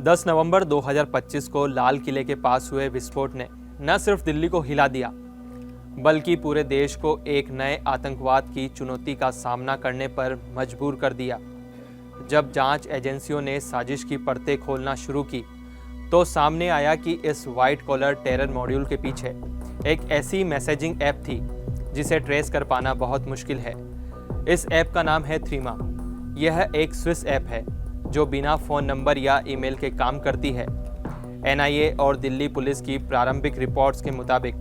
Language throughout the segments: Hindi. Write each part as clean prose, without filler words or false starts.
10 नवंबर 2025 को लाल किले के पास हुए विस्फोट ने न सिर्फ दिल्ली को हिला दिया बल्कि पूरे देश को एक नए आतंकवाद की चुनौती का सामना करने पर मजबूर कर दिया। जब जांच एजेंसियों ने साजिश की परतें खोलना शुरू की तो सामने आया कि इस वाइट कॉलर टेरर मॉड्यूल के पीछे एक ऐसी मैसेजिंग ऐप थी जिसे ट्रेस कर पाना बहुत मुश्किल है। इस ऐप का नाम है थ्रीमा। यह एक स्विस ऐप है जो बिना फ़ोन नंबर या ईमेल के काम करती है। एनआईए और दिल्ली पुलिस की प्रारंभिक रिपोर्ट्स के मुताबिक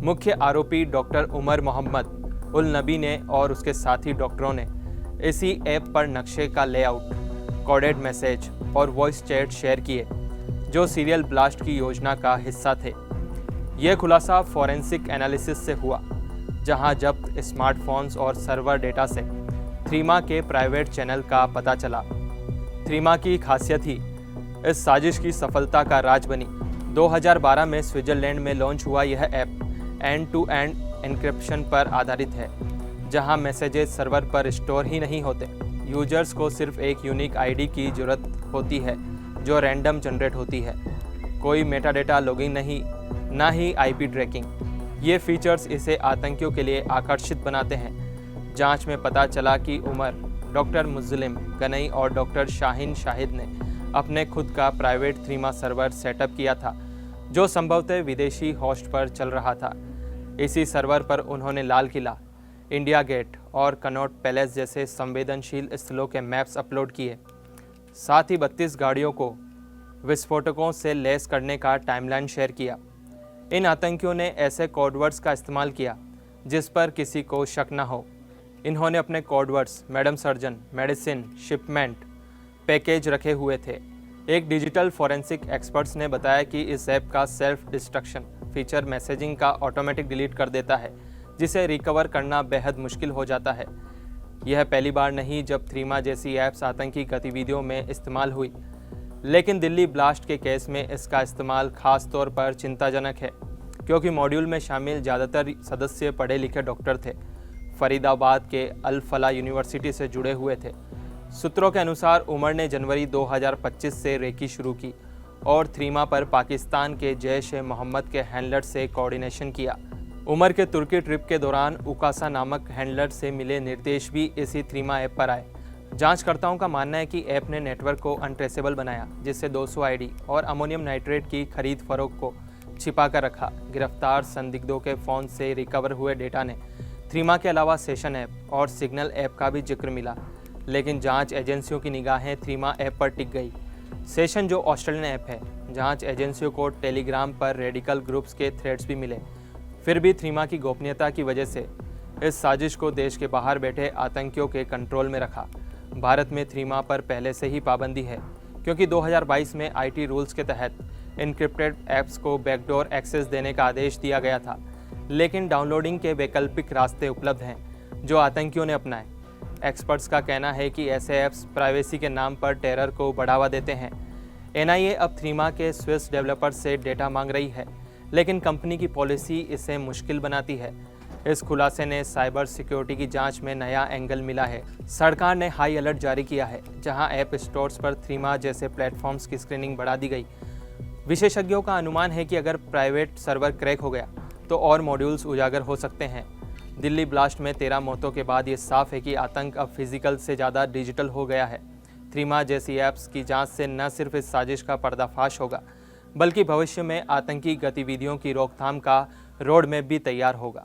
मुख्य आरोपी डॉक्टर उमर मोहम्मद उल नबी ने और उसके साथी डॉक्टरों ने इसी ऐप पर नक्शे का लेआउट, कोडेड मैसेज और वॉइस चैट शेयर किए जो सीरियल ब्लास्ट की योजना का हिस्सा थे। यह खुलासा फॉरेंसिक एनालिसिस से हुआ, जहां जब्त स्मार्टफोन्स और सर्वर डेटा से थ्रीमा के प्राइवेट चैनल का पता चला। थ्रीमा की खासियत ही इस साजिश की सफलता का राज बनी। 2012 में स्विट्जरलैंड में लॉन्च हुआ यह app end to end encryption पर आधारित है, जहां मैसेजेस सर्वर पर स्टोर ही नहीं होते। यूजर्स को सिर्फ एक यूनिक आईडी की ज़रूरत होती है जो रैंडम जनरेट होती है। कोई मेटाडेटा लॉगिंग नहीं, ना ही आईपी ट्रैकिंग। ये फीचर्स इसे आतंकियों के लिए आकर्षित बनाते हैं। जांच में पता चला कि उमर, डॉक्टर मुस्लिम गनई और डॉक्टर शाहीन शाहिद ने अपने खुद का प्राइवेट थ्रीमा सर्वर सेटअप किया था जो संभवतः विदेशी होस्ट पर चल रहा था। इसी सर्वर पर उन्होंने लाल किला, इंडिया गेट और कनॉट पैलेस जैसे संवेदनशील स्थलों के मैप्स अपलोड किए। साथ ही 32 गाड़ियों को विस्फोटकों से लैस करने का टाइमलाइन शेयर किया। इन आतंकियों ने ऐसे कोडवर्ड्स का इस्तेमाल किया जिस पर किसी को शक न हो। इन्होंने अपने codewords madam surgeon, medicine, shipment, package रखे हुए थे। एक डिजिटल फॉरेंसिक एक्सपर्ट्स ने बताया कि इस ऐप का सेल्फ डिस्ट्रक्शन फीचर मैसेजिंग का ऑटोमेटिक डिलीट कर देता है, जिसे रिकवर करना बेहद मुश्किल हो जाता है। यह पहली बार नहीं जब थ्रीमा जैसी ऐप्स आतंकी गतिविधियों में इस्तेमाल हुई, लेकिन दिल्ली ब्लास्ट के केस में इसका इस्तेमाल खास तौर पर चिंताजनक है, क्योंकि मॉड्यूल में शामिल ज़्यादातर सदस्य पढ़े लिखे डॉक्टर थे, फरीदाबाद के अल फला यूनिवर्सिटी से जुड़े हुए थे। सूत्रों के अनुसार उमर ने जनवरी 2025 से रेकी शुरू की और थ्रीमा पर पाकिस्तान के जैश ए मोहम्मद के हैंडलर से कोऑर्डिनेशन किया। उमर के तुर्की ट्रिप के दौरान उकासा नामक हैंडलर से मिले निर्देश भी इसी थ्रीमा ऐप पर आए। जांचकर्ताओं का मानना है कि ऐप ने नेटवर्क को अनट्रेसेबल बनाया, जिससे 200 आईडी और अमोनियम नाइट्रेट की खरीद फरोख्त को छिपा कर रखा। गिरफ्तार संदिग्धों के फ़ोन से रिकवर हुए डेटा ने थ्रीमा के अलावा सेशन ऐप और सिग्नल ऐप का भी जिक्र मिला, लेकिन जांच एजेंसियों की निगाहें थ्रीमा ऐप पर टिक गई। सेशन जो ऑस्ट्रेलियन ऐप है, जांच एजेंसियों को टेलीग्राम पर रेडिकल ग्रुप्स के थ्रेड्स भी मिले। फिर भी थ्रीमा की गोपनीयता की वजह से इस साजिश को देश के बाहर बैठे आतंकियों के कंट्रोल में रखा। भारत में थ्रीमा पर पहले से ही पाबंदी है, क्योंकि 2022 में आईटी रूल्स के तहत इनक्रिप्टेड ऐप्स को बैकडोर एक्सेस देने का आदेश दिया गया था, लेकिन डाउनलोडिंग के वैकल्पिक रास्ते उपलब्ध हैं जो आतंकियों ने अपनाए। एक्सपर्ट्स का कहना है कि ऐसे ऐप्स प्राइवेसी के नाम पर टेरर को बढ़ावा देते हैं। एनआईए अब थ्रीमा के स्विस डेवलपर्स से डेटा मांग रही है, लेकिन कंपनी की पॉलिसी इसे मुश्किल बनाती है। इस खुलासे ने साइबर सिक्योरिटी की जांच में नया एंगल मिला है। सरकार ने हाई अलर्ट जारी किया है, जहां ऐप स्टोर्स पर थ्रीमा जैसे प्लेटफॉर्म्स की स्क्रीनिंग बढ़ा दी गई। विशेषज्ञों का अनुमान है कि अगर प्राइवेट सर्वर क्रैक हो गया तो और मॉड्यूल्स उजागर हो सकते हैं। दिल्ली ब्लास्ट में 13 मौतों के बाद ये साफ है कि आतंक अब फिजिकल से ज़्यादा डिजिटल हो गया है। थ्रीमा जैसी ऐप्स की जांच से न सिर्फ इस साजिश का पर्दाफाश होगा, बल्कि भविष्य में आतंकी गतिविधियों की रोकथाम का रोड मैप भी तैयार होगा।